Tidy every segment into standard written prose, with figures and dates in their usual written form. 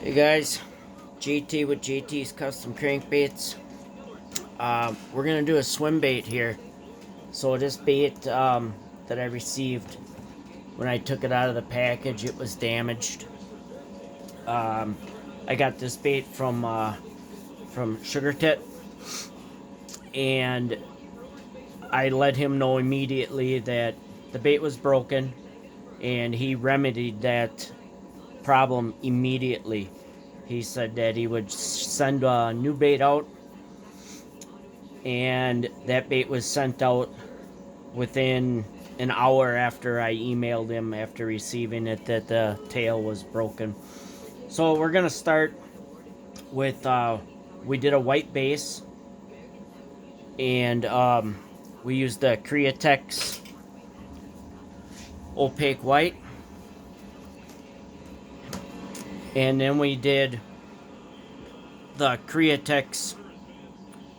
Hey guys, JT with JT's Custom Crankbaits. We're gonna do a swim bait here. So this bait that I received when I took it out of the package, it was damaged. I got this bait from Sugar Tit, and I let him know immediately that the bait was broken, and he remedied that problem immediately. He said that he would send a new bait out, and that bait was sent out within an hour after I emailed him after receiving it that the tail was broken. So we're gonna start with we did a white base, and we used the Createx opaque white, and then we did the Createx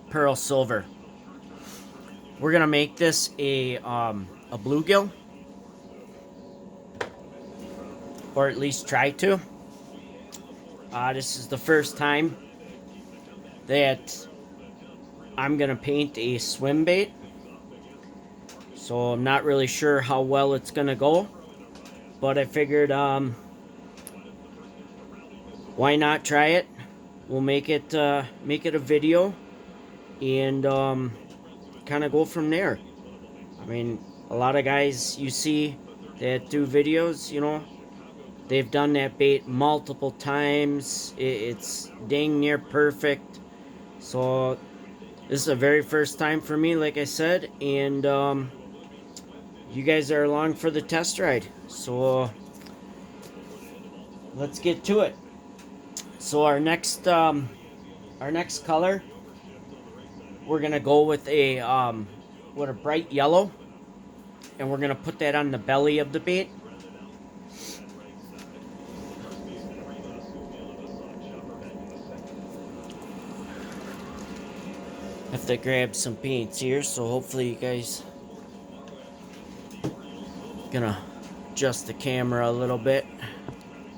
pearl silver. We're gonna make this a bluegill, or at least try to. This is the first time that I'm gonna paint a swim bait, so I'm not really sure how well it's gonna go, but I figured why not try it. We'll make it a video and kind of go from there. I mean, a lot of guys you see that do videos, they've done that bait multiple times. It's dang near perfect. So this is the very first time for me, like I said, and you guys are along for the test ride. So let's get to it. So our next color, we're gonna go with a bright yellow, and we're gonna put that on the belly of the bait. Have to grab some paints here, so hopefully you guys gonna adjust the camera a little bit.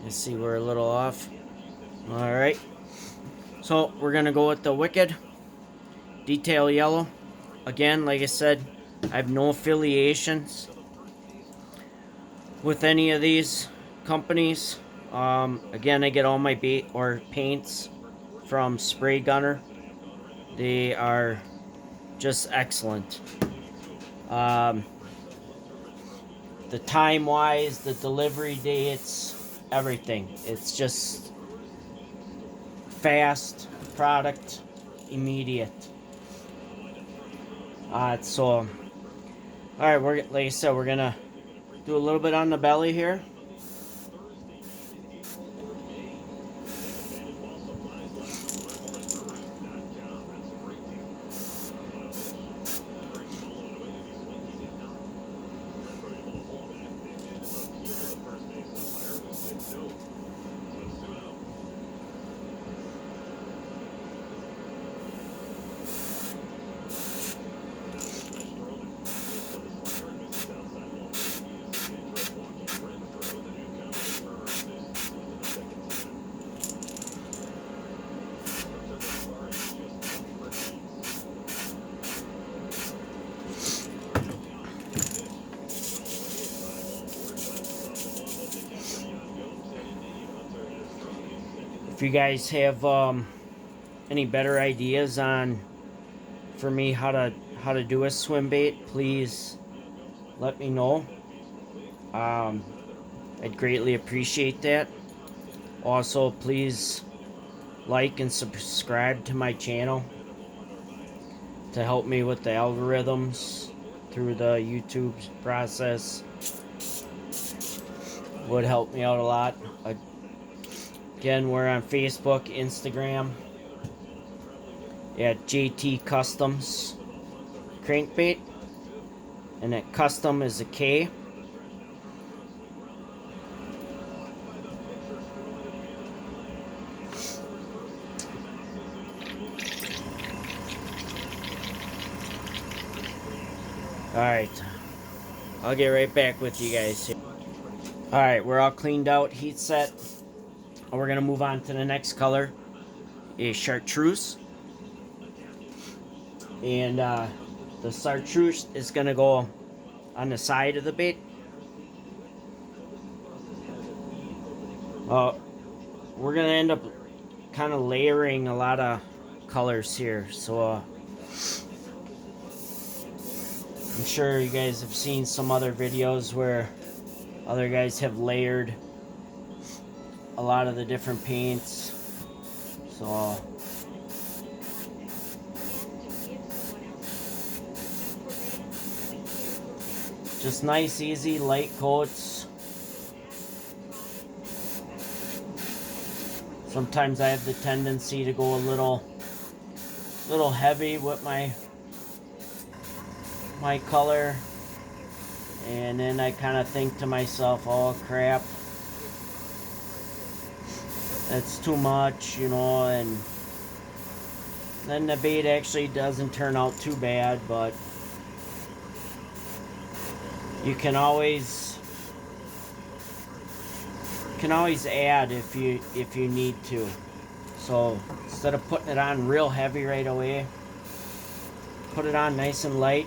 You see we're a little off. All right, so we're gonna go with the Wicked Detail Yellow. Again, like I said, I have no affiliations with any of these companies. Again, I get all my bait or paints from Spray Gunner. They are just excellent. The time wise, the delivery dates, everything. It's just fast product, immediate. So all right, like I said, we're gonna do a little bit on the belly here. If you guys have any better ideas for me how to do a swim bait, please let me know. I'd greatly appreciate that. Also, please like and subscribe to my channel to help me with the algorithms through the YouTube process. Would help me out a lot. Again, we're on Facebook, Instagram at JT Customs Crankbait, and that custom is a K. Alright, I'll get right back with you guys here. Alright, we're all cleaned out, heat set. We're gonna move on to the next color, is chartreuse, and the chartreuse is gonna go on the side of the bait. We're gonna end up kind of layering a lot of colors here, so I'm sure you guys have seen some other videos where other guys have layered a lot of the different paints. So just nice, easy, light coats. Sometimes I have the tendency to go a little heavy with my color, and then I kind of think to myself, oh crap, that's too much, you know, and then the bait actually doesn't turn out too bad. But you can always add if you need to. So instead of putting it on real heavy right away, put it on nice and light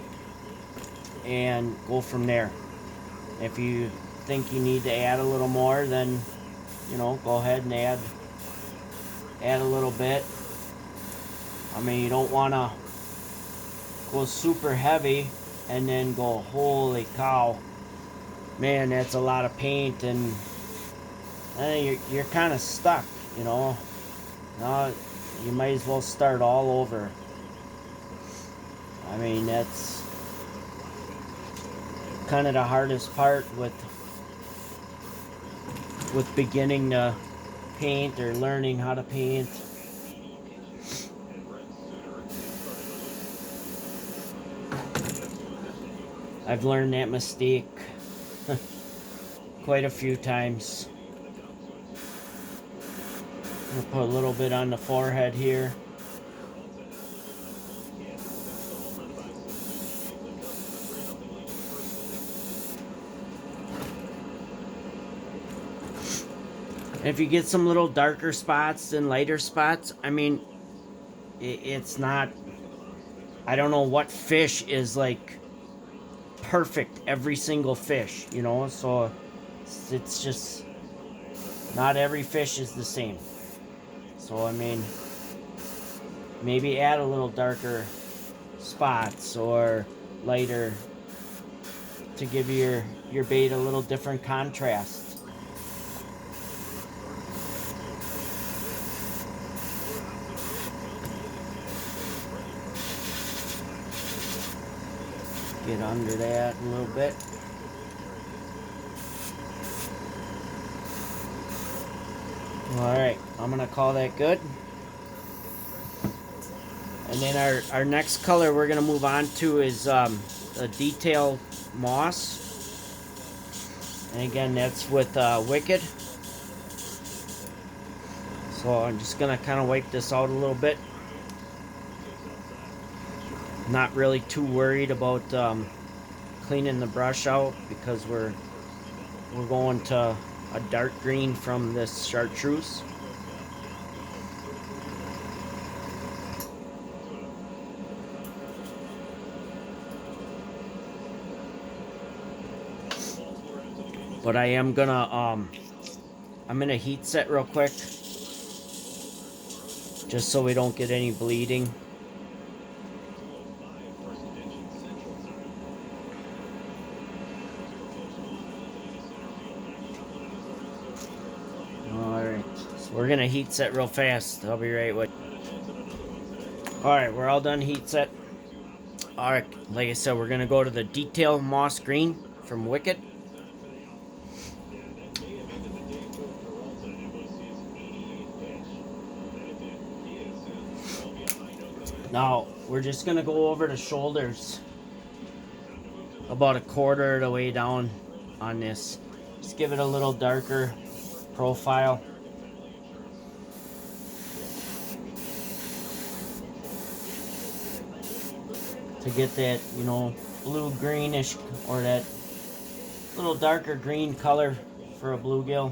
and go from there. If you think you need to add a little more, then you know, go ahead and add a little bit. I mean, you don't want to go super heavy and then go, holy cow, man, that's a lot of paint, and you're kind of stuck, you know. You might as well start all over. I mean, that's kind of the hardest part with beginning to paint or learning how to paint. I've learned that mistake quite a few times. I'm gonna put a little bit on the forehead here. If you get some little darker spots than lighter spots, I mean, it's not, I don't know what fish is like perfect every single fish, you know, so it's just not every fish is the same. So I mean, maybe add a little darker spots or lighter to give your bait a little different contrast. Get under that a little bit. Alright, I'm going to call that good. And then our next color we're going to move on to is a detail moss. And again, that's with Wicked. So I'm just going to kind of wipe this out a little bit. Not really too worried about cleaning the brush out because we're going to a dark green from this chartreuse. But I am gonna I'm gonna heat set real quick just so we don't get any bleeding. We're gonna heat set real fast. I'll be right with you. Alright, we're all done heat set. Alright, like I said, we're gonna go to the detail moss green from Wicked. Now, we're just gonna go over the shoulders about a quarter of the way down on this. Just give it a little darker profile. To get that, you know, blue greenish or that little darker green color for a bluegill.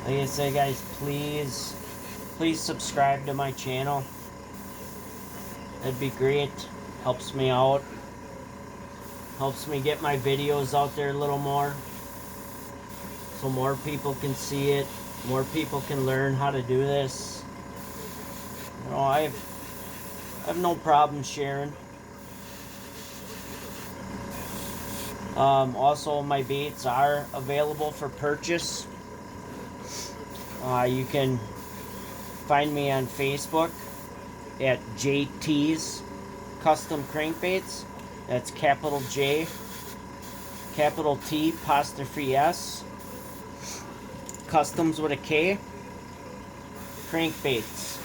Like I say, guys, please subscribe to my channel. That'd be great. Helps me out. Helps me get my videos out there a little more, so more people can see it. More people can learn how to do this. You know, I have no problem sharing. Also, my baits are available for purchase. You can find me on Facebook at JT's Custom Crankbaits. That's capital J, capital T, apostrophe S, Customs with a K, Crankbaits.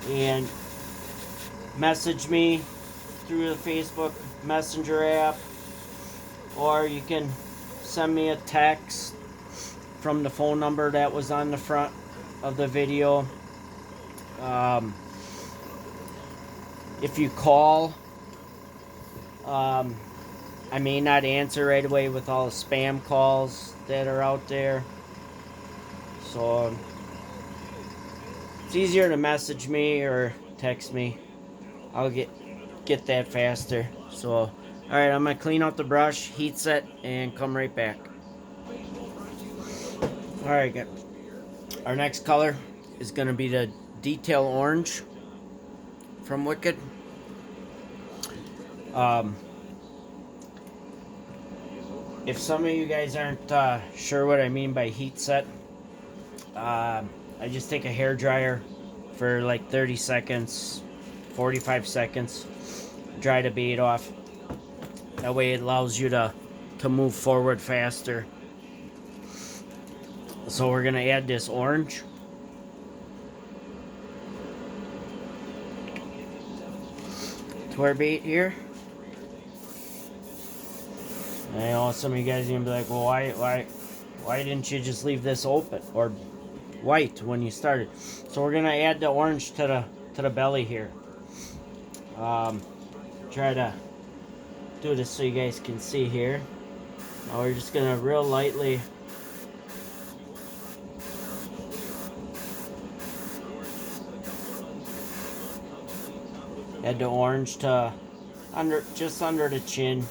And message me through the Facebook Messenger app, or you can send me a text from the phone number that was on the front of the video. If you call, I may not answer right away with all the spam calls that are out there. So it's easier to message me or text me. I'll get that faster. So, all right, I'm gonna clean out the brush, heat set, and come right back. All right, guys. Our next color is gonna be the Detail Orange from Wicked. If some of you guys aren't sure what I mean by heat set, I just take a hair dryer for like 30 seconds, 45 seconds, dry the bait off. That way it allows you to move forward faster. So we're gonna add this orange. To our bait here. I know some of you guys are gonna be like, well, why didn't you just leave this open or white when you started? So we're gonna add the orange to the belly here. Try to do this so you guys can see here. Now we're just gonna real lightly add the orange to just under the chin.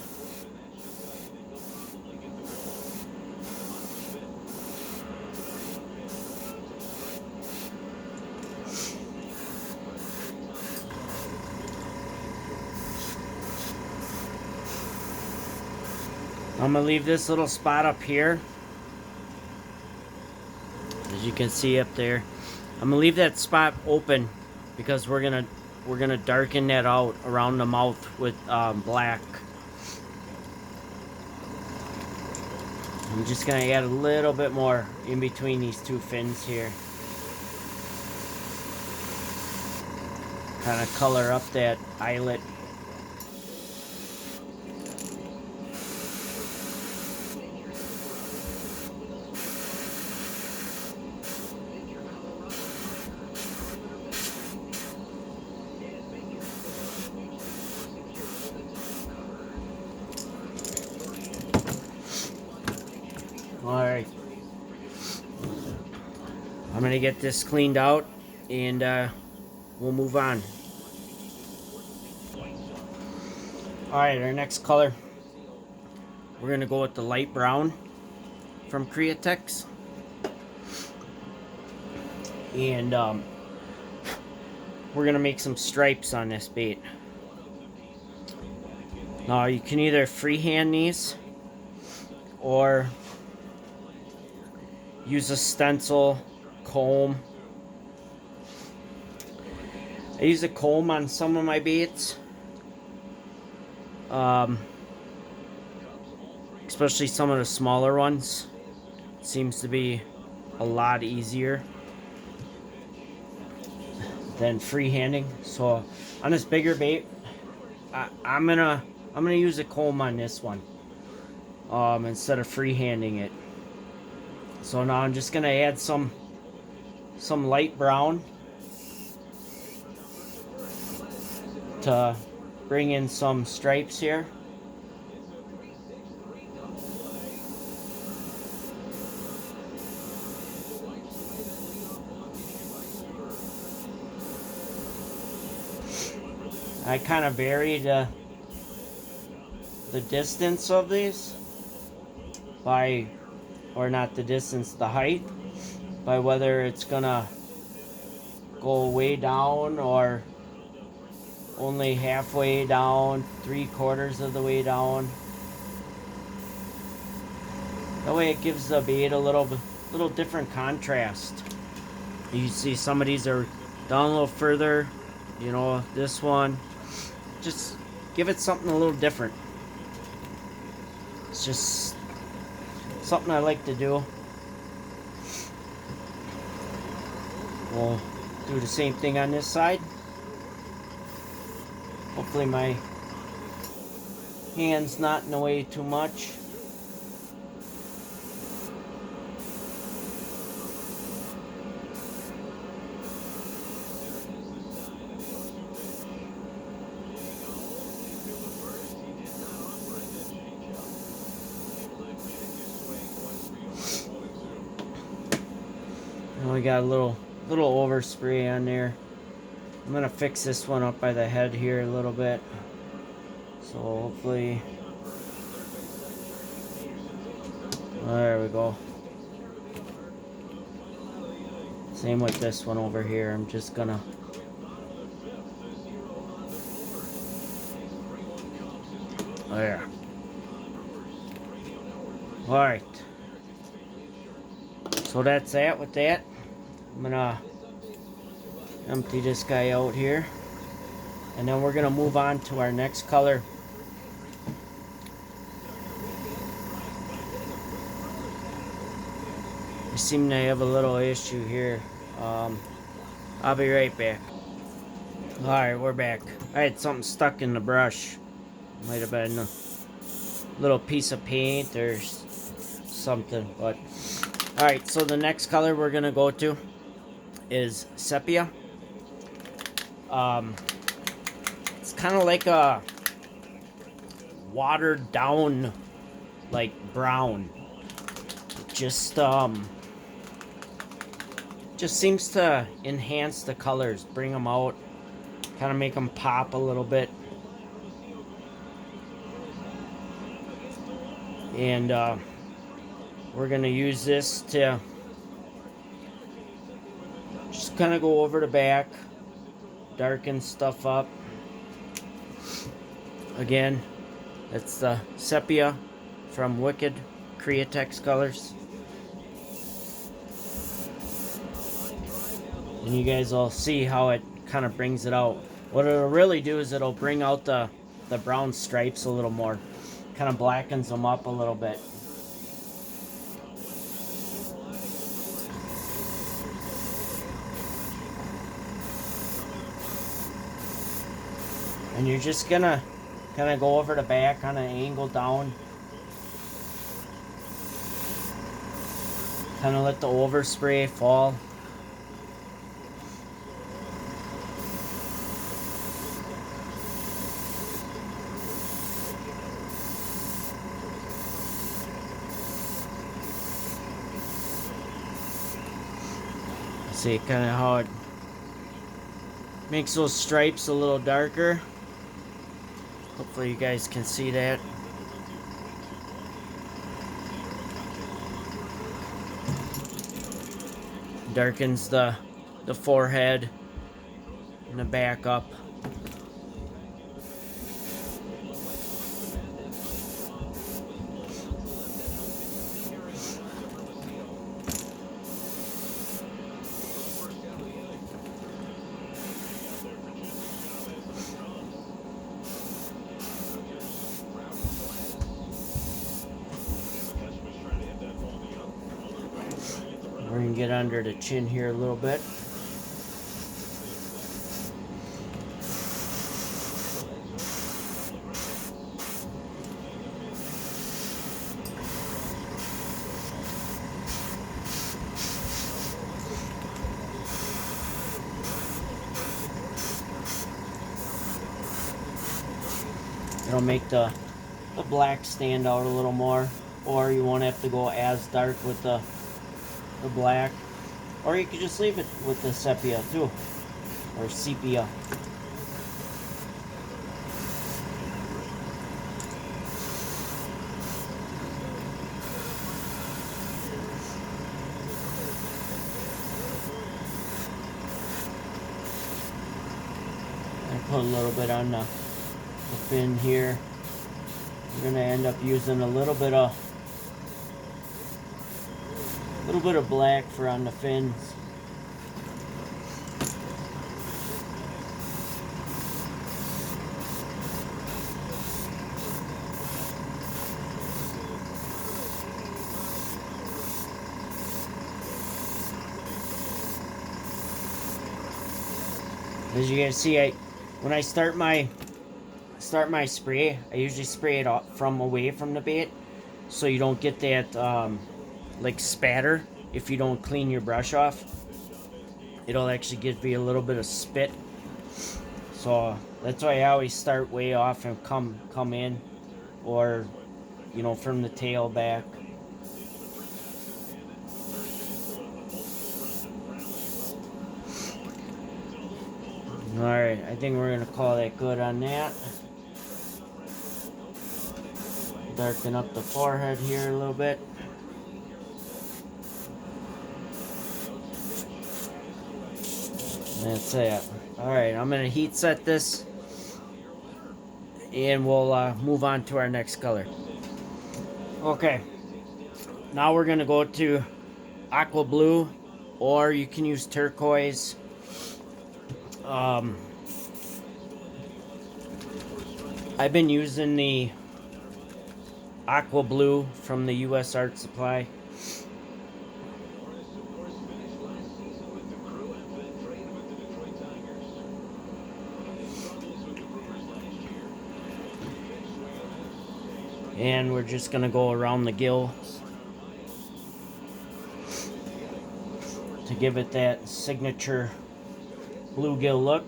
I'm gonna leave this little spot up here, as you can see up there. I'm gonna leave that spot open because we're gonna darken that out around the mouth with black. I'm just gonna add a little bit more in between these two fins here. Kind of color up that eyelet. Alright, I'm gonna get this cleaned out and we'll move on. Alright, our next color, we're gonna go with the light brown from Createx. And we're gonna make some stripes on this bait. Now you can either freehand these or use a stencil, comb. I use a comb on some of my baits. Especially some of the smaller ones. It seems to be a lot easier than freehanding. So on this bigger bait, I'm gonna use a comb on this one instead of freehanding it. So now I'm just gonna add some light brown to bring in some stripes here. I kind of vary the distance of these by, or not the distance, the height, by whether it's gonna go way down or only halfway down, 3/4 of the way down. That way it gives the bait a little different contrast. You see some of these are down a little further, you know, this one. Just give it something a little different. It's just something I like to do. We'll do the same thing on this side. Hopefully my hand's not in the way too much. And we got a little overspray on there. I'm gonna fix this one up by the head here a little bit. So hopefully, there we go. Same with this one over here. I'm just gonna there. Alright. So that's that with that. I'm gonna empty this guy out here. And then we're gonna move on to our next color. I seem to have a little issue here. I'll be right back. Alright, we're back. I had something stuck in the brush. Might have been a little piece of paint or something, but alright, so the next color we're gonna go to is sepia. It's kind of like a watered down, like brown. Just seems to enhance the colors, bring them out, kind of make them pop a little bit. And we're gonna use this to just kind of go over the back, darken stuff up. Again, that's the sepia from Wicked Createx Colors. And you guys will see how it kind of brings it out. What it'll really do is it'll bring out the brown stripes a little more. Kind of blackens them up a little bit. And you're just gonna kind of go over the back on an angle down. Kind of let the overspray fall. See kind of how it makes those stripes a little darker. Hopefully you guys can see that. Darkens the forehead and the back up. We're going to get under the chin here a little bit. It'll make the black stand out a little more, or you won't have to go as dark with the black, or you could just leave it with the sepia too, or sepia. Put a little bit on the fin here. We're gonna end up using a little bit of black for on the fins. As you can see, when I start my spray, I usually spray it from away from the bait, so you don't get that like spatter if you don't clean your brush off. It'll actually give you a little bit of spit. So that's why I always start way off and come in, or you know, from the tail back. Alright, I think we're gonna call that good on that. Darken up the forehead here a little bit. That's it. Alright, I'm gonna heat set this and we'll move on to our next color. Okay, now we're gonna go to aqua blue, or you can use turquoise. I've been using the aqua blue from the U.S. Art Supply. And we're just gonna go around the gill to give it that signature bluegill look.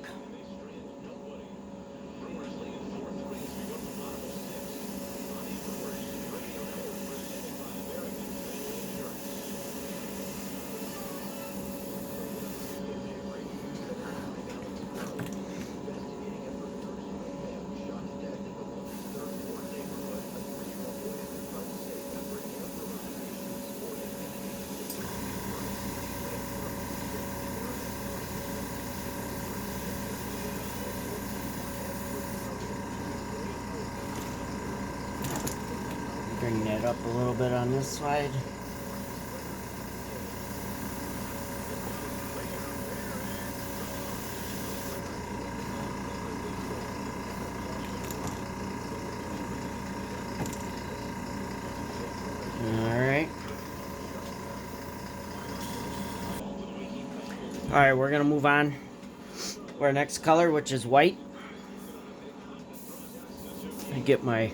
Bring that up a little bit on this side. Alright, we're going to move on to our next color, which is white. I get my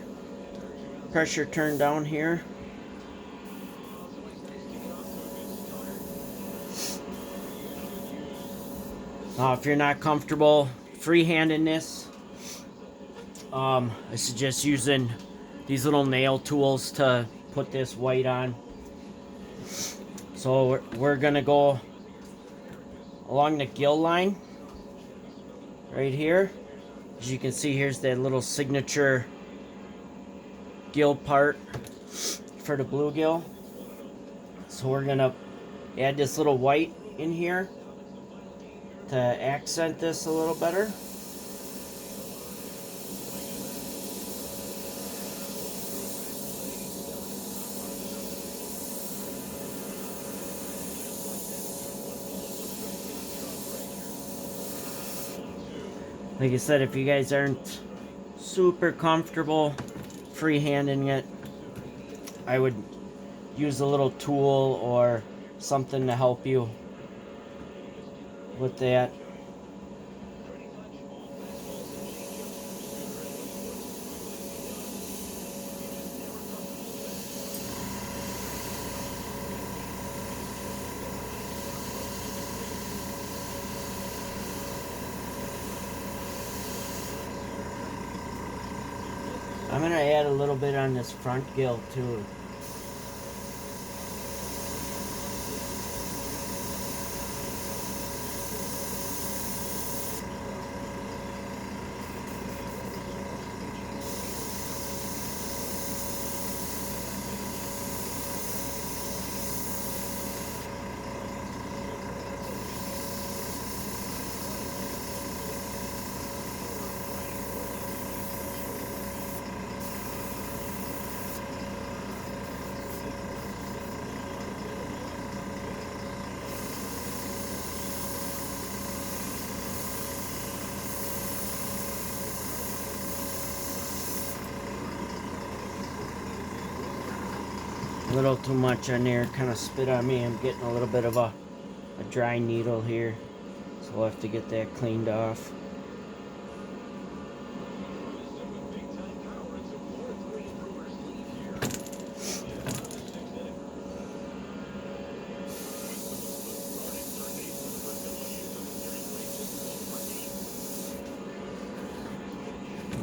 pressure turned down here. Now, if you're not comfortable freehanding this, I suggest using these little nail tools to put this white on. So we're going to go along the gill line right here. As you can see, here's that little signature gill part for the bluegill. So we're gonna add this little white in here to accent this a little better. Like I said, if you guys aren't super comfortable freehanding it, I would use a little tool or something to help you with that. I'm going to add a little bit on this front gill too. A little too much on there, kind of spit on me. I'm getting a little bit of a dry needle here, so we'll have to get that cleaned off.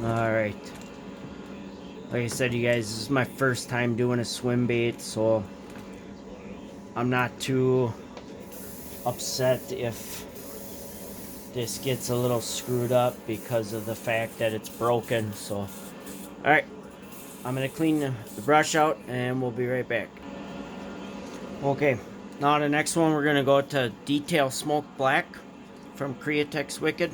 Alright. Like I said, you guys, this is my first time doing a swim bait, so I'm not too upset if this gets a little screwed up because of the fact that it's broken. So, alright, I'm going to clean the brush out and we'll be right back. Okay, now the next one we're going to go to Detail Smoke Black from Createx Wicked.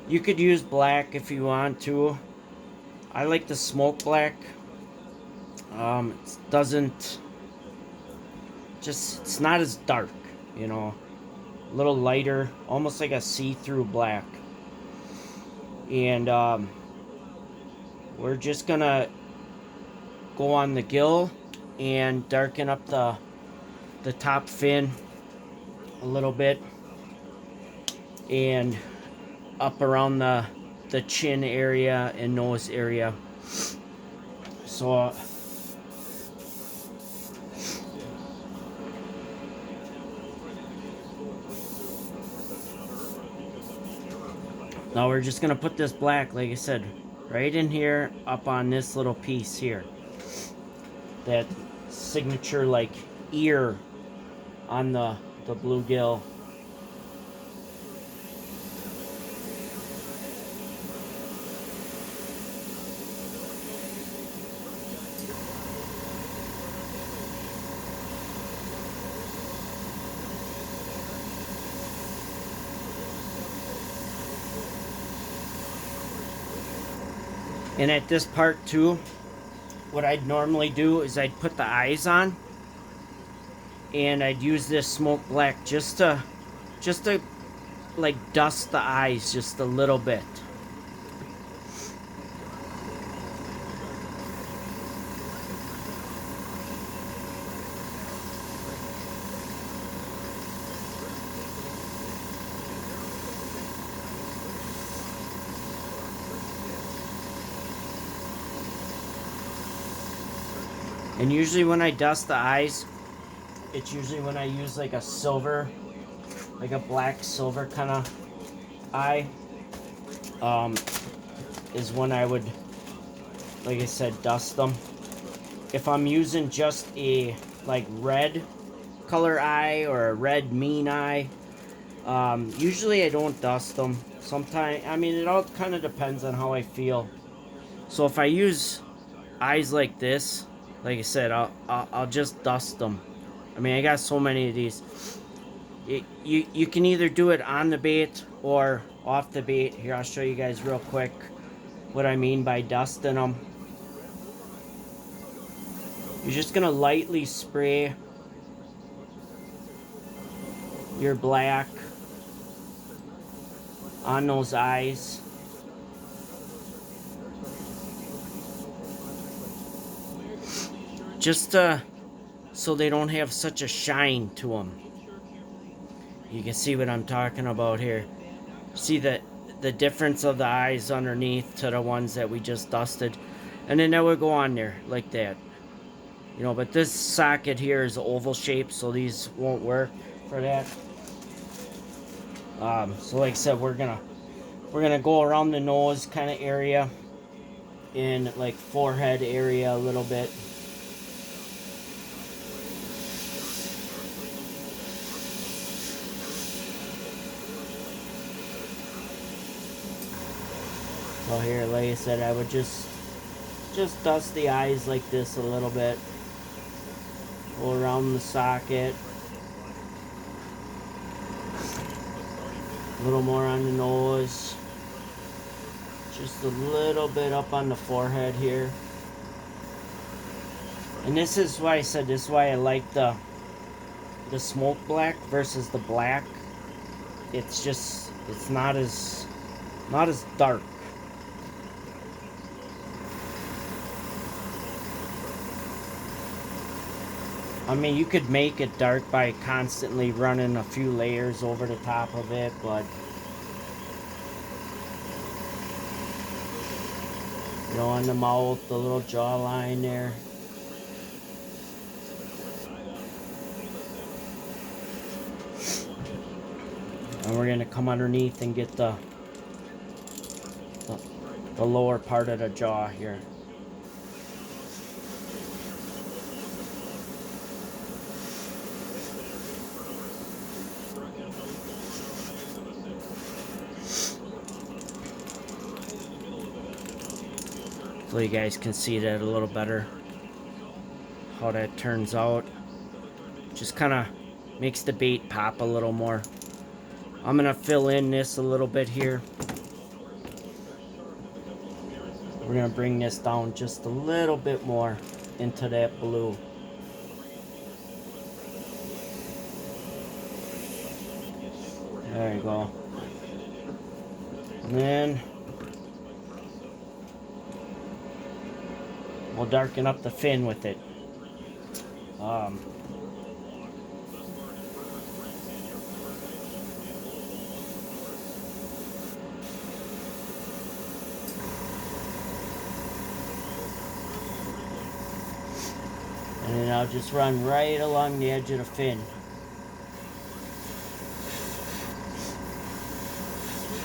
You could use black if you want to. I like the smoke black. It doesn't just, it's not as dark, you know, a little lighter, almost like a see-through black. And we're just gonna go on the gill and darken up the top fin a little bit, and up around the chin area and nose area. So now we're just gonna put this black, like I said, right in here, up on this little piece here, that signature like ear on the bluegill. And at this part too, what I'd normally do is I'd put the eyes on, and I'd use this smoke black just to like dust the eyes just a little bit. And usually when I dust the eyes, it's usually when I use like a silver, like a black silver kind of eye, is when I would, like I said, dust them. If I'm using just a like red color eye or a red mean eye, usually I don't dust them. Sometimes, I mean, it all kind of depends on how I feel. So if I use eyes like this, like I said, I'll just dust them. I mean, I got so many of these. You can either do it on the bait or off the bait. Here, I'll show you guys real quick what I mean by dusting them. You're just gonna lightly spray your black on those eyes. Just so they don't have such a shine to them. You can see what I'm talking about here. See the difference of the eyes underneath to the ones that we just dusted. And then that would go on there like that. You know, but this socket here is oval shape, so these won't work for that. So like I said, we're gonna go around the nose kind of area and like forehead area a little bit. So here, like I said, I would just dust the eyes like this a little bit. Go around the socket. A little more on the nose. Just a little bit up on the forehead here. And this is why I said, this is why I like the smoke black versus the black. It's just, it's not as dark. I mean, you could make it dark by constantly running a few layers over the top of it, but you know, on the mouth, the little jawline there. And we're gonna come underneath and get the lower part of the jaw here. So you guys can see that a little better, how that turns out. Just kind of makes the bait pop a little more. I'm gonna fill in this a little bit here. We're gonna bring this down just a little bit more into that blue. There you go. And then we'll darken up the fin with it. And then I'll just run right along the edge of the fin.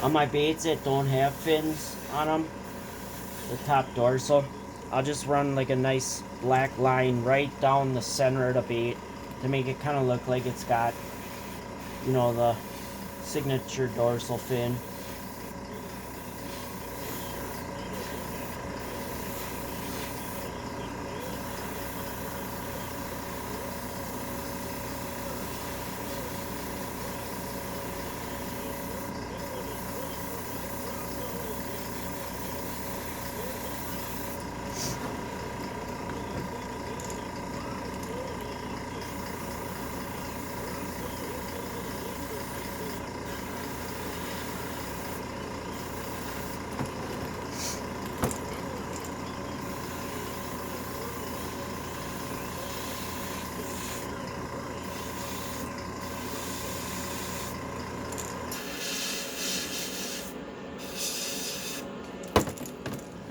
On my baits that don't have fins on them, the top dorsal, I'll just run like a nice black line right down the center of the bait to make it kind of look like it's got, you know, the signature dorsal fin.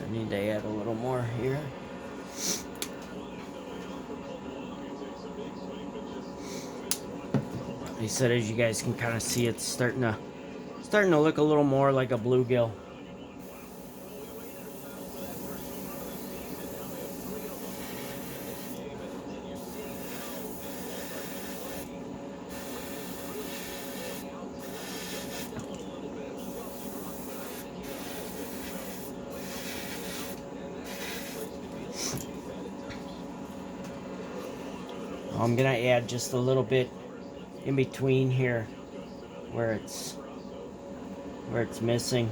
I need to add a little more here. Like I said, as you guys can kind of see, it's starting to look a little more like a bluegill. I'm gonna add just a little bit in between here where it's missing.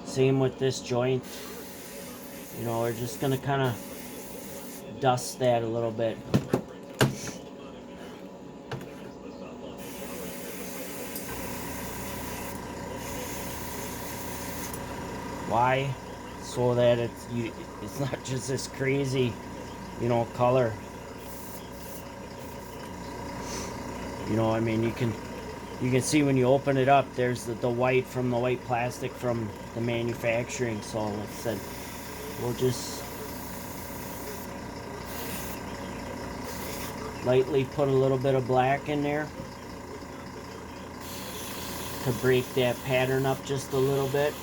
Same with this joint. You know, we're just gonna kind of dust that a little bit. Why? So that it's not just this crazy, you know, color. You know, I mean, you can see when you open it up, there's the white from the white plastic from the manufacturing. So like I said, we'll just lightly put a little bit of black in there to break that pattern up just a little bit.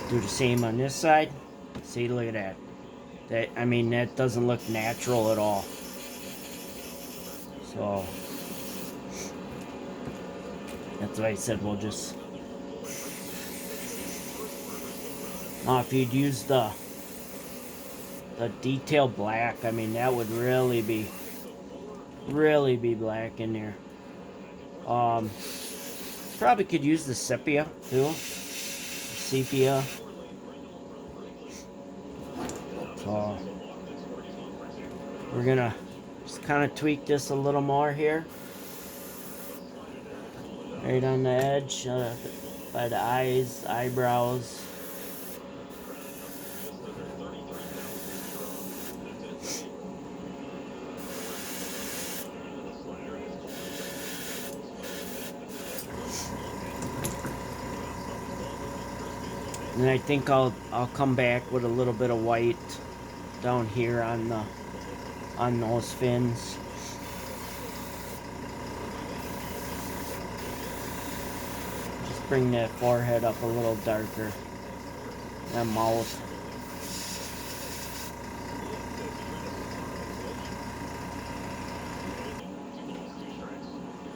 Do the same on this side. See, look at that. I mean, that doesn't look natural at all. So that's why I said we'll just. Now, if you'd use the detail black, I mean, that would really be black in there. Probably could use the sepia too. Sepia. So we're gonna just kind of tweak this a little more here, right on the edge. by the eyes, eyebrows. And I think I'll come back with a little bit of white down here on those fins. Just bring that forehead up a little darker. That mouth.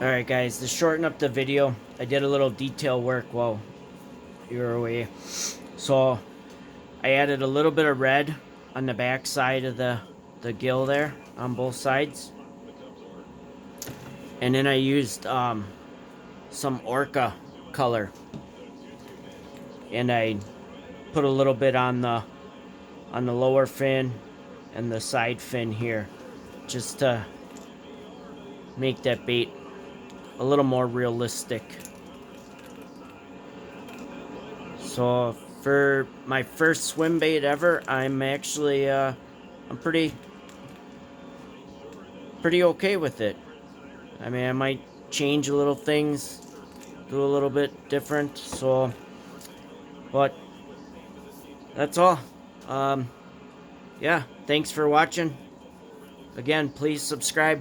Alright guys, to shorten up the video, I did a little detail work while you were away. So I added a little bit of red on the back side of the gill there on both sides. And then I used some orca color. And I put a little bit on the lower fin and the side fin here, just to make that bait a little more realistic. So for my first swim bait ever, I'm actually I'm pretty okay with it. I mean, I might change a little things, do a little bit different, so, but that's all. Yeah, thanks for watching. Again, please subscribe.